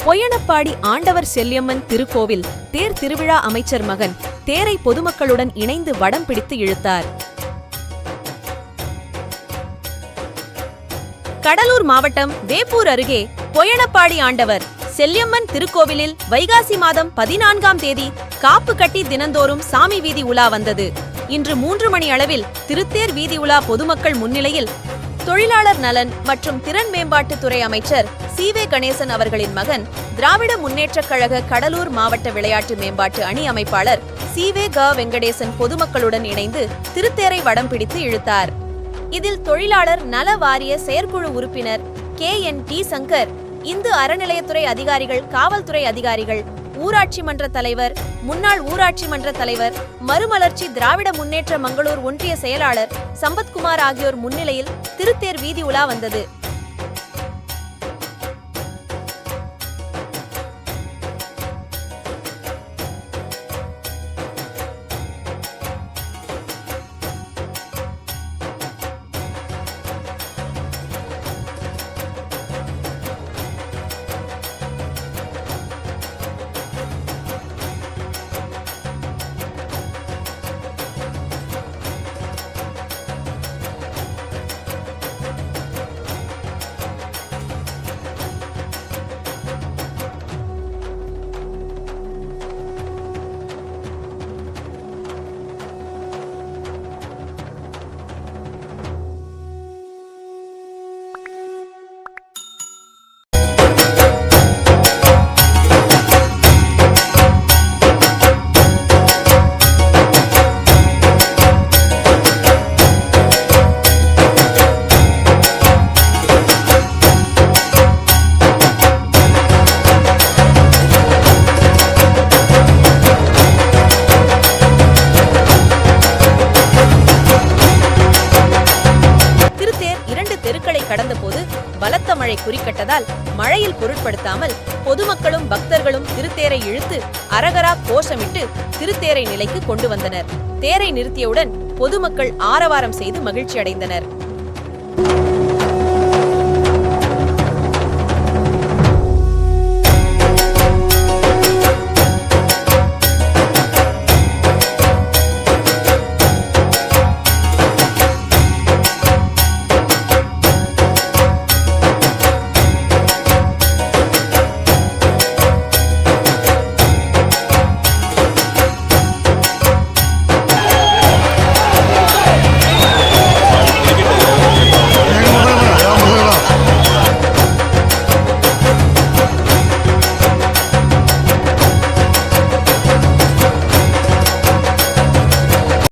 பொய்யனப்பாடி ஆண்டவர் செல்லியம்மன் திருக்கோவில் தேர் திருவிழா அமைச்சர் மகன் தேரை பொதுமக்களுடன் இணைந்து வடம் பிடித்து இழுத்தார். கடலூர் மாவட்டம் வேப்பூர் அருகே பொய்யனப்பாடி ஆண்டவர் செல்லியம்மன் திருக்கோவிலில் வைகாசி மாதம் 14ஆம் தேதி காப்பு கட்டி தினந்தோறும் சாமி வீதி உலா வந்தது. இன்று 3 மணி அளவில் திருத்தேர் வீதி உலா பொதுமக்கள் முன்னிலையில் தொழிலாளர் நலன் மற்றும் திறன் மேம்பாட்டுத் துறை அமைச்சர் சி.வே. கணேசன் அவர்களின் மகன் திராவிட முன்னேற்றக் கழக கடலூர் மாவட்ட விளையாட்டு மேம்பாட்டு அணி அமைப்பாளர் சி.வே. வெங்கடேசன் பொதுமக்களுடன் இணைந்து திருத்தேரை வடம் பிடித்து இழுத்தார். இதில் தொழிலாளர் நல வாரிய செயற்குழு உறுப்பினர் கே.என்.டி. சங்கர், இந்து அறநிலையத்துறை அதிகாரிகள், காவல்துறை அதிகாரிகள், ஊராட்சி மன்ற தலைவர், முன்னாள் ஊராட்சி மன்ற தலைவர், மறுமலர்ச்சி திராவிட முன்னேற்ற மங்களூர் ஒன்றிய செயலாளர் சம்பத்குமார் ஆகியோர் முன்னிலையில் திருத்தேர் வீதி உலா வந்தது. தெருக்களை கடந்தபோது பலத்த மழை குறிக்கட்டதால் மழையில் பொருட்படுத்தாமல் பொதுமக்களும் பக்தர்களும் திருத்தேரை இழுத்து அரகரா கோஷமிட்டு திருத்தேரை நிலைக்கு கொண்டு வந்தனர். தேரை நிறுத்தியவுடன் பொதுமக்கள் ஆரவாரம் செய்து மகிழ்ச்சி அடைந்தனர்.